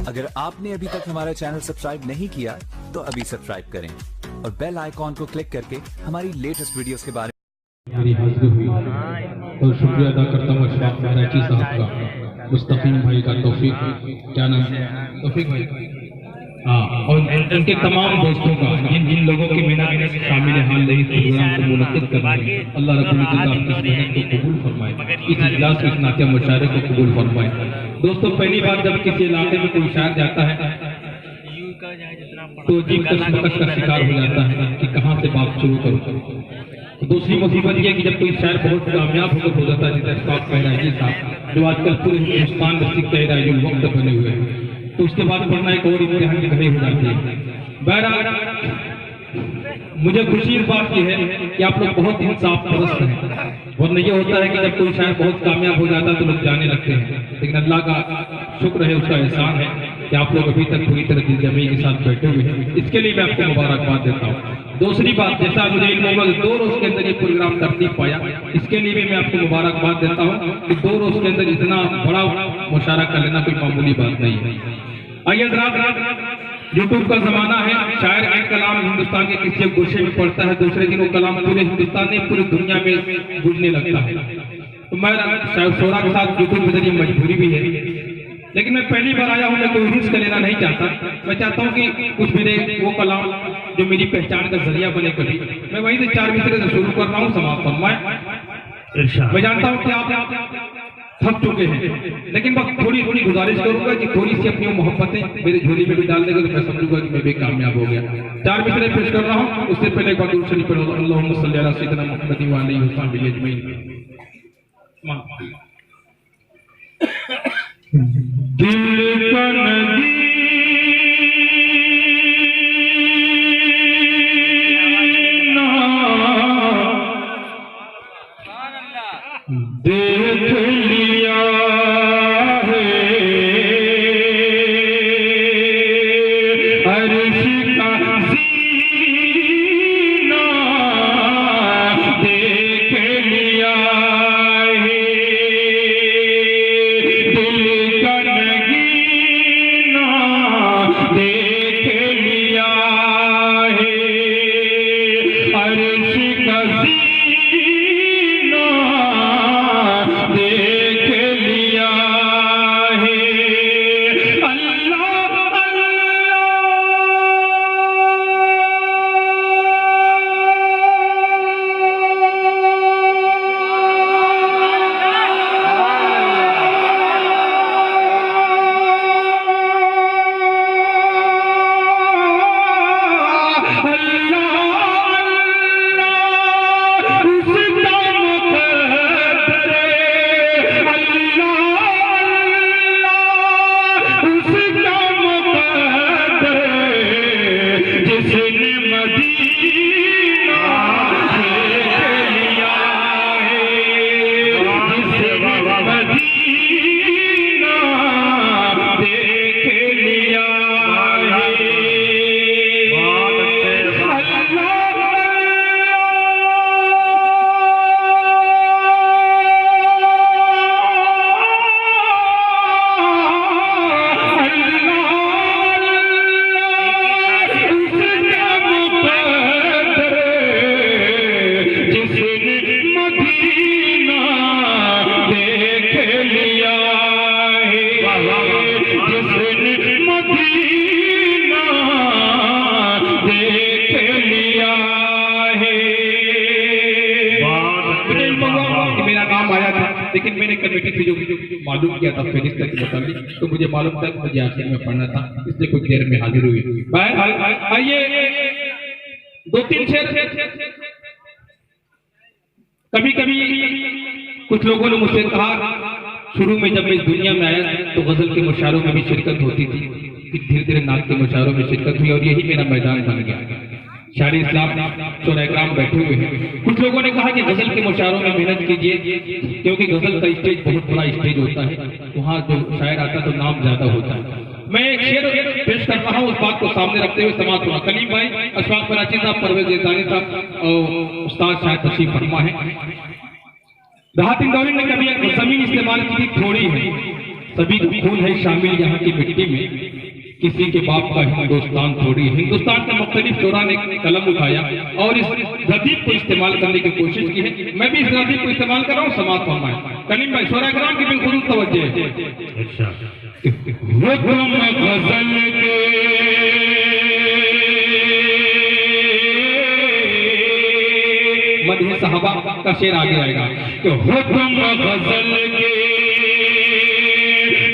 अगर आपने अभी तक हमारा चैनल सब्सक्राइब नहीं किया तो अभी सब्सक्राइब करें और बेल आइकॉन को क्लिक करके हमारी लेटेस्ट वीडियोस के बारे में मेरी हाजिरी हुई तो शुक्रिया अदा करता हूँ अशफाक महराची साहब का, मुस्तकीम भाई का, तौफीक क्या नाम है, तौफीक भाई, हाँ, और उनके तमाम दोस्तों का जिन लोगों की मेहनत शामिल हाल रही प्रोग्राम को मुनक्किद कर रहे हैं। अल्लाह रब्बुल इज्जत आपकी मेहनत को कबूल फरमाए, इस इजलास को, इस नातिया मुशायरे को कबूल फरमाए। दोस्तों, पहली बार जब किसी इलाके में कोई शायर जाता है तो जीव कश्मकश का शिकार हो जाता है कि कहाँ से बात शुरू करूँ। दूसरी मुसीबत यह कि जब कोई शायर बहुत कामयाब होकर हो जाता है, जैसे अशफाक महराजी साहब जो आजकल पूरे हिंदुस्तान में सिख कह रहा है, जो वक्त बने हुए हैं, तो उसके बाद पढ़ना एक और इम्तिहान की घड़ी हो जाती है। बहरहाल मुझे खुशी इस बात की है कि आप लोग बहुत इंसाफ परस्त हैं, वरना ये होता है कि जब कोई शायर बहुत कामयाब हो जाता है तो लोग जाने लगते हैं। लेकिन अल्लाह का शुक्र है, उसका एहसान है कि आप लोग अभी तक पूरी तरह दिल जमी के साथ बैठे हुए हैं। इसके लिए मैं आपको मुबारकबाद देता हूँ। दूसरी बात, जैसा मुझे इन लोगों ने 2 रोज के अंदर ये प्रोग्राम तरतीब पाया, इसके लिए भी मैं आपको मुबारकबाद देता हूँ कि 2 रोज के अंदर इतना बड़ा मुशायरा कर लेना कोई मामूली बात नहीं है। आइए जरा, यूट्यूब का जमाना है, शायर एक कलाम हिंदुस्तान के किसी गोशे में पढ़ता है, दूसरे दिन वो कलाम पूरे हिंदुस्तान में, पूरी दुनिया में गूंजने लगता है। तो मैं शोरा के साथ यूट्यूब के जरिए मजबूरी भी है, लेकिन मैं पहली बार आया हूँ, मैं कोई रिस्क लेना नहीं चाहता। मैं चाहता हूँ कि कुछ मेरे वो कलाम जो मेरी पहचान का जरिया बने कभी, मैं वहीं से 4 मिसरे से शुरू कर रहा हूँ, समाप्त फरमाए। मैं जानता हूँ कि आप थक चुके हैं, लेकिन बस थोड़ी गुजारिश करूंगा कि थोड़ी सी अपनी मोहब्बतें मेरे झोली में भी डाल देगा तो मैं समझूंगा कि मैं भी कामयाब हो गया। 4 मिसरे पेश कर रहा हूँ, उससे पहले एक बार दूर शरीफ पढ़ो, अल्लाहुम्मा सल्ली अला सय्यिदिना मुहम्मदिन व आलिहि व सहबिहि अजमईन। दिल का नदी देख लिया है, अर्श का सीना देख लिया है, दिल का नगीना देख लिया है, अर्श का देख लिया है। अल्लाह लेकिन मैंने कमेटी से जो मालूम किया था फहरिस्त के मुताबिक, तो मुझे मालूम था कि मुझे आखिर में पढ़ना था, इसलिए कुछ देर में हाजिर हुई। आइए 2-3 शेर। कभी कुछ लोगों ने मुझसे कहा, शुरू में जब मैं इस दुनिया में आया तो गजल के मुशायरों में भी शिरकत होती थी, धीरे धीरे नात के मुशायरों में शिरकत हुई और यही मेरा मैदान बन गया। शायर इस्लाम शोराइकराम बैठे हुए हैं। कुछ लोगों ने कहा कि गजल के मुशायरों में मेहनत कीजिए, क्योंकि गजल का स्टेज बहुत बड़ा स्टेज होता है, वहाँ जो शायर आता है तो नाम ज्यादा होता है। मैं एक शेर पेश कर रहा हूँ, उस बात को सामने रखते हुए समाप्त हुआ। कलीम भाई, अशफाक महराची साहब, परवेज ज़ेदानी साहब और उस्ताद शायद तशरीफ फरमा है। राहत इंदौरी ने कभी एक ज़मीन इस्तेमाल की थी, थोड़ी है, सभी खून है शामिल यहाँ की मिट्टी में, किसी के बाप का हिंदुस्तान थोड़ी। हिंदुस्तान के मुख्तलिफ शोरा ने कलम उठाया और इस रदीफ को इस्तेमाल करने की कोशिश की है। मैं भी इस रदीफ को इस्तेमाल कर रहा हूँ, समाज फरमाए। कलीम भाई शोरा कराम की बिल्कुल तवज्जो है। अच्छा हुक्म गजल के मदह सहाबा का शेर आगे आएगा कि हुक्म गजल के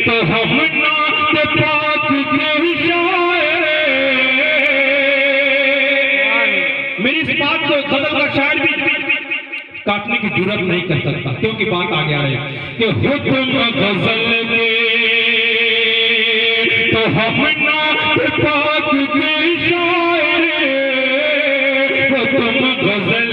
तो हम नात पाक के शायर। मेरी इस बात को गजल का शायर भी काटने की जरूरत नहीं कर सकता, क्योंकि बात आगे आए कि हुक्म गजल के तो हम नात पाक के शायर। हुक्म गजल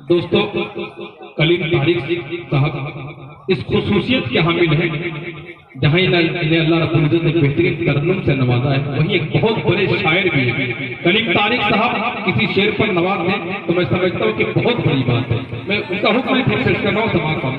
दोस्तों, कलीम तारिक साहब इस खुसूसियत के हामिल हैं, जहाँ इन्हें अल्लाह रब्बुल इज्जत ने बेहतरीन तरन्नुम से नवाजा है, वहीं एक बहुत बड़े शायर भी हैं। कलीम तारिक साहब किसी शेर पर नवाज दें तो मैं समझता हूँ कि बहुत बड़ी बात है। मैं उनका हुक्म पेश कर रहा हूँ समाज पर।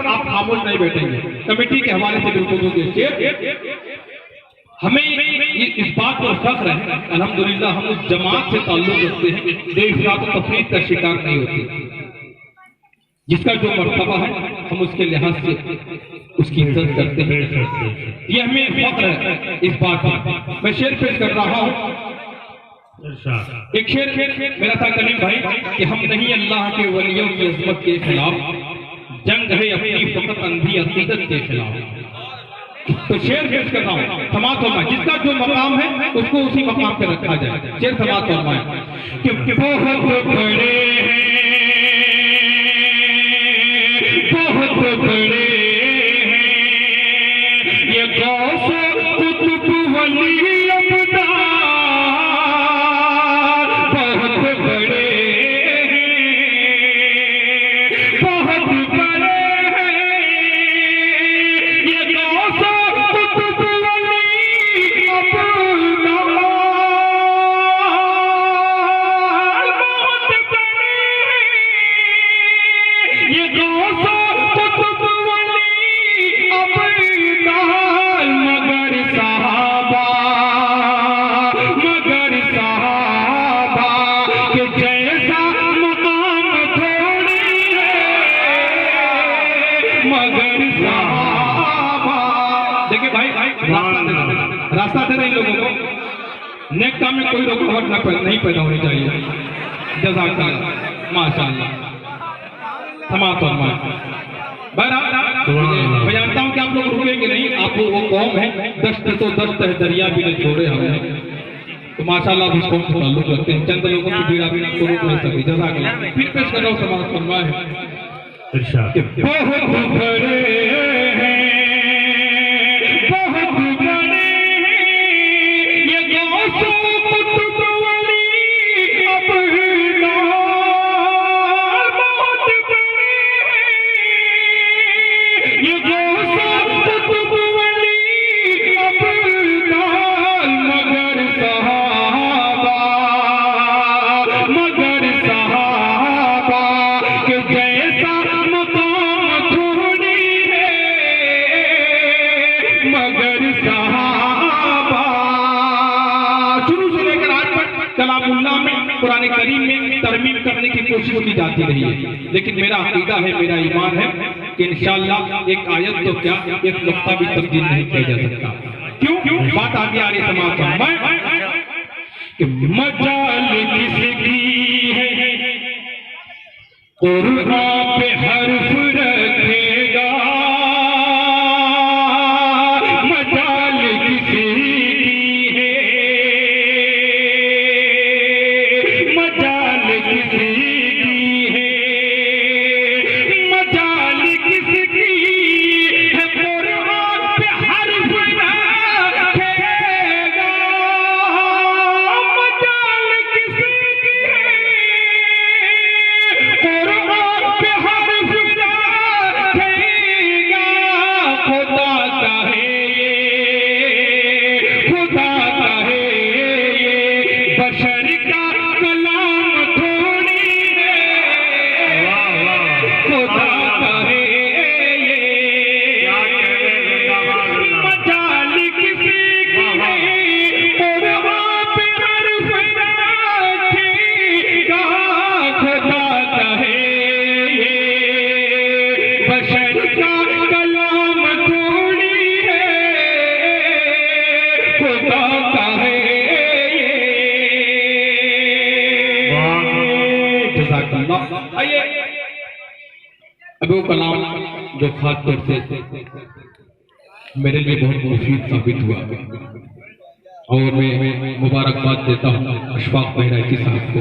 आप खामोश नहीं बैठेंगे। कमेटी के हवाले से बिल्कुल हमें इस बात पर फख्र है अल्हम्दुलिल्लाह हम उस जमात से ताल्लुक रखते हैं जो इफरात और तफरीक का शिकार नहीं होती। जिसका जो मर्तबा है हम उसके लिहाज से उसकी इज्जत करते हैं। ये हमें फख्र है इस बात पर। मैं शेर पेश कर रहा हूँ। एक शेर मेरा था कलीम भाई कि हम नहीं अल्लाह के वलियों की अज़मत के खिलाफ, जंग है अपनी फकत अंधी अकीदत के खिलाफ। तो शेर पेश कर रहा हूँ, समात फरमाए। जिसका जो मकाम है उसको उसी मकाम पे रखा जाए। शेर समात फरमाए कि बहुत बड़े हैं, बहुत बड़े हैं ये गौस कुतुब वली अब्दाल। बहुत बड़े हैं, बहुत रास्ता दे रहे लोगों को। नेक काम में कोई रुकावट नहीं पैदा होनी चाहिए। जज़ाकल्लाह, माशाअल्लाह, समाअत फरमाए। मैं जानता हूँ कि आप लोग रुकेंगे नहीं, आप लोग वो कौम है दस्त तो दस्त है, दरिया भी न छोड़े हमने। तो माशाअल्लाह आप इस कौम से ताल्लुक रखते हैं। चंद लोगों की पीड़ा भी आपको रोक नहीं सके। जज़ाकल्लाह। फिर पेश कर रहा हूँ समाअत फरमाए। बहुत बड़े हैं, बहुत बड़े ये गौस कुतुब वली अब्दाल। बहुत कुरान करीम में तरमीम करने की कोशिश की जाती रही है, लेकिन मेरा अकीदा है, मेरा ईमान है कि इंशाअल्लाह एक आयत तो क्या एक नुक्ता भी तब्दील नहीं किया जा सकता। क्यों बात आगे आ रही समाज में कि मजाल किसकी है कुरान पे हर्फ रखेगा, मजाल किसकी है, मजाल किसकी है, मजाल किसकी है, कुरान पे हर्फ रखेगा, मजाल किसकी है, कुरान पे हर्फ रखेगा, खुदा का है ये, खुदा का है ये, बशर का कलाम थोड़ी है, खुदा का है ये, मजाल किसी की है, कुरान पे हर्फ रखेगा, खुदा का है ये, बशर का कलाम थोड़ी है, खुदा का है ये। जज़ाकल्लाह। आइए अब वो कलाम जो खास तौर से मेरे लिए बहुत मुफीद साबित हुआ और मैं मुबारकबाद देता हूँ अशफाक बहराइची साहब को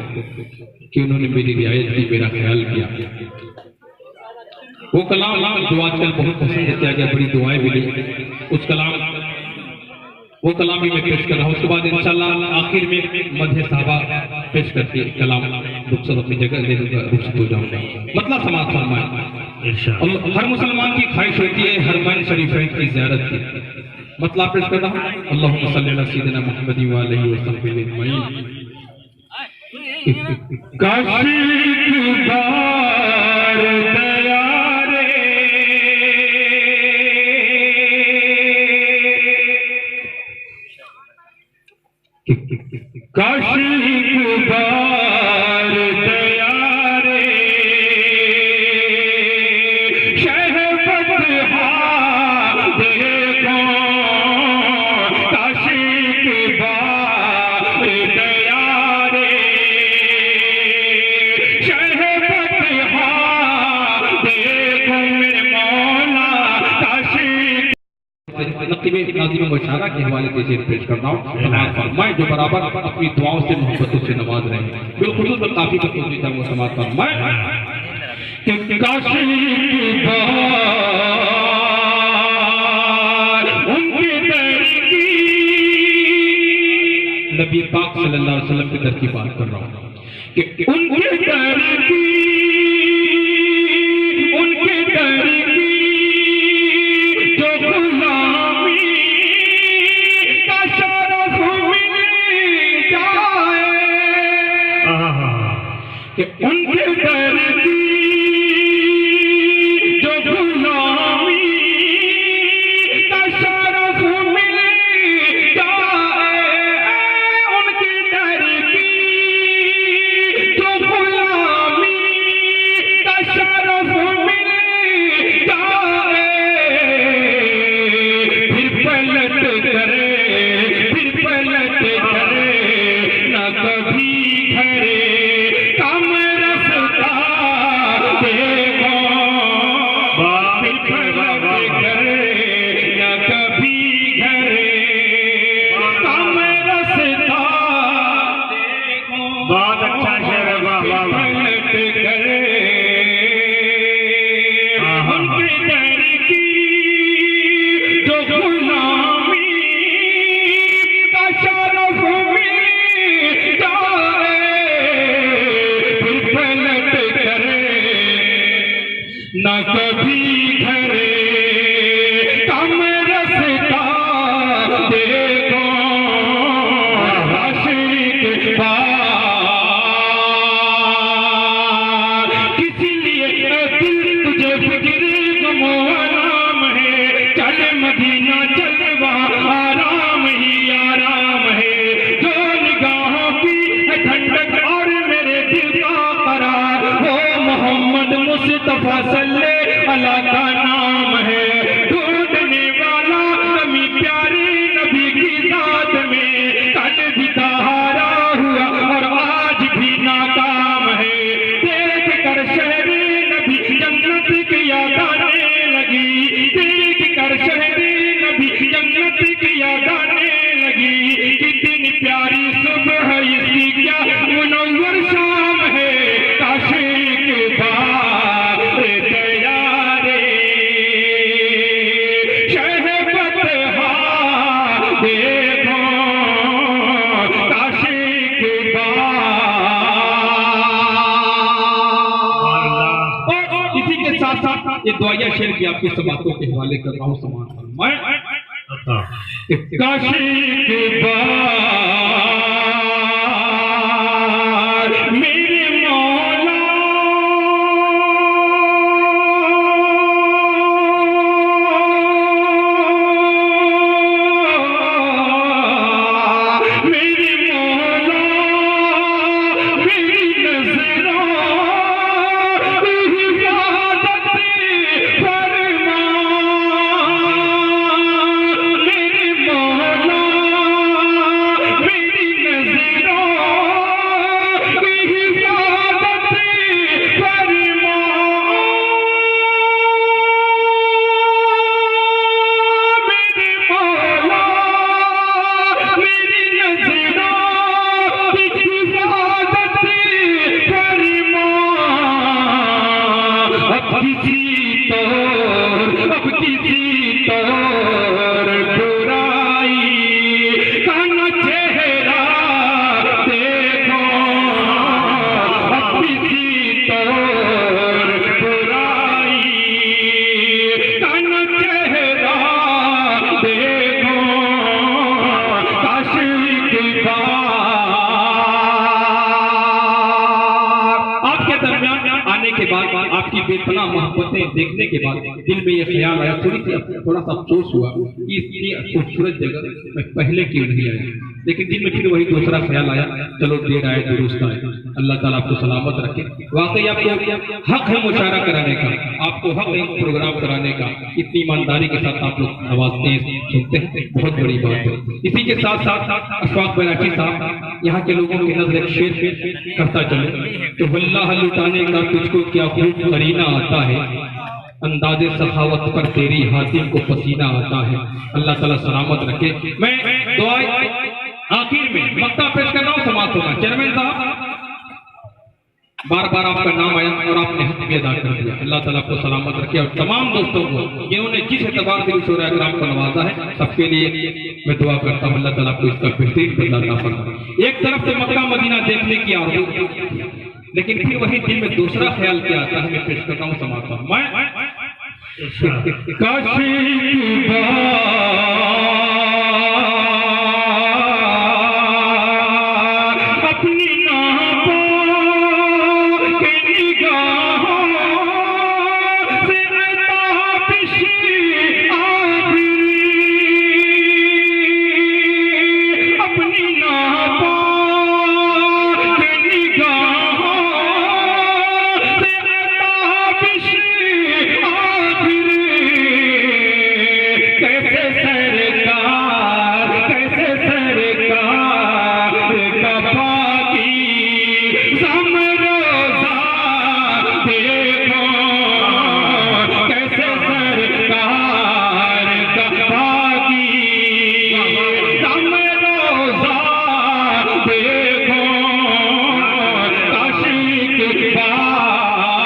कि उन्होंने मेरी रियायत की, मेरा ख्याल किया। वो कलाम जो आजकल बहुत पसंद किया गया, बड़ी दुआएं मिली, उस कलाम वो कलाम भी मैं पेश कर रहा हूँ। उसके बाद इंशाअल्लाह आखिर में मध्य साहबा पेश करके कलाम रुखसत अपनी जगह ले लूंगा, रुखसत हो जाऊंगा। मतलब समाज फरमाए, हर मुसलमान की ख्वाहिश होती है हरमैन शरीफैन की ज़ियारत की। मतलब पेश कर रहा हूँ, अल्लाहुम्मा सल्ली अला सय्यिदिना मुहम्मदिन व आलिहि व सहबिहि अजमईन। काशी की बार दया रे, काशी की बार दया रे, शहबत हा देखो, काशी की बार दया रे, शहबत हा देखो मेरे मौला, काशी नकीब नाज़िम मुशारा के हवाले से पेश करना हूँ। फरमाए जो बराबर अपनी दुआओं से मोहब्बतों से नवाज रहे हैं, बिल्खुसूस में काफी पसंदीदा वो समाज फरमाए कि काशी की बार उनके दर की, नबी पाक सल्लल्लाहु अलैहि वसल्लम के दर की बात कर रहा हूँ कि उनके दर की, उनके दर की जो गुलामी का शरफ मिल जाए, कि उनके दर की जो गुलामी का शरफ मिल जाए, उनके दर की जो गुलामी का शरफ मिल जाए, फिर पलट करे, फिर पलट करे, न कभी घरे कम रसता देखो, फिर पलट करे, न कभी घरे कम रसता देखो। बहुत अच्छा शेर है, वाह वाह वाह। पलट करे उनके दर की जो गुलामी का शरफ मिल जाए, फिर पलट करे न कभी घरे कम रसता देखो, आशिक पार किसी लिए दिल तुझे फिक्र गमो आराम है, चल मदीना चल वहाँ आराम ही आराम है, जो निगाहों की है ठंडक और मुस्तफा सल्ले अला का नाम है, ढूंढने वाला कमी प्यारे नबी की जात में, कल भी सहारा हुआ और आज भी नाकाम है। देख कर शहरे नबी जन्नत की याद आने लगी, देख कर शहरे नबी जन्नत की याद आने लगी। कितनी प्यारी सुबह इसकी क्या मुनव्वर शाम है, काशी के बाग तैयारे शहबत देखो काशी के बाग। और इसी के साथ साथ ये दुआया शेर की आपकी समातों के हवाले कर रहा हूँ। समान मैं काशी के बाग मेरे मौला मेरे मौला मेरी नजरों हिफाजत फरमा, मेरे मौला मेरी नजरों हिफाजत फरमा, मेरे मौला मेरी नजरों हिफाजत फरमा। अब किसी तौर बुराई का न चेहरा देखो, अब किसी तौर बुराई का न चेहरा देखो, काशी के बाग। आपके दरमियान आने के बाद आपकी बेपनाह मोहब्बतें देखने के बाद दिल में ये ख्याल आया, थोड़ा सा अफसोस हुआ कि इतनी खूबसूरत जगह मैं पहले क्यों नहीं आया। लेकिन दिल में फिर वही दूसरा ख्याल आया, चलो देर आए दुरुस्त आए। अल्लाह ताला आपको सलामत रखे। वाकई आपको हक है मुशारा कराने का, आपको हक है प्रोग्राम कराने का। इतनी ईमानदारी के साथ आप लोग नवाजते हैं, सुनते हैं, बहुत बड़ी बात है। इसी के साथ साथ अशफाक बैरागी साहब यहाँ के लोगों की नजर एक शेर करता चले तो वल्लाह लुटाने का तुझको क्या खूब करीना आता है, अंदाजे सखावत पर तेरी हातिम को पसीना आता है। अल्लाह ताला सलामत रखे। मैं दुआ आखिर में मक्ता पेश कर रहा हूँ, समाप्त होगा। चेयरमैन साहब बार बार आपका नाम आया और आपने हक भी अदा कर दिया। अल्लाह ताला आपको सलामत रखे और तमाम दोस्तों को जिन्होंने जिस एतबार से शोरा कराम को नवाजा है, सबके लिए मैं दुआ करता हूँ अल्लाह ताला आपको इसका बेहतरीन बदला अता फरमाए। एक तरफ से मक्का मदीना देखने की आरज़ू, लेकिन फिर वही दिल में दूसरा ख्याल क्या आता है, मैं पेश करता हूँ, समाता हूँ। मैं काशी की बात अपनी नापों के निगाहों से ताबिश आखिरी, अपनी नापों के निगाहों से ताबिश आखिरी। कैसे सरकार का बाकी समरोजा देखो, कैसे सरकार का बाकी समरोजा देखो, काशी के बाग।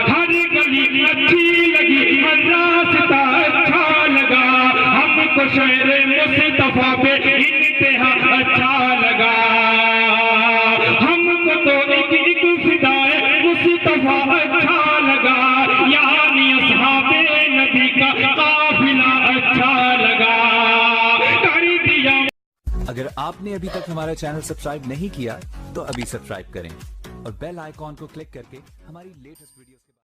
हर गली अच्छी लगी, हर रास्ता अच्छा लगा, हमको शेर मुस्तफा पे इंतहा अच्छा लगा। हमको तो एक फिदाए मुस्तफा अच्छा लगा, यानी असहाबे नबी का काफिला अच्छा लगा। कर दिया। अगर आपने अभी तक हमारा चैनल सब्सक्राइब नहीं किया तो अभी सब्सक्राइब करें और बेल आइकॉन को क्लिक करके हमारी लेटेस्ट वीडियोस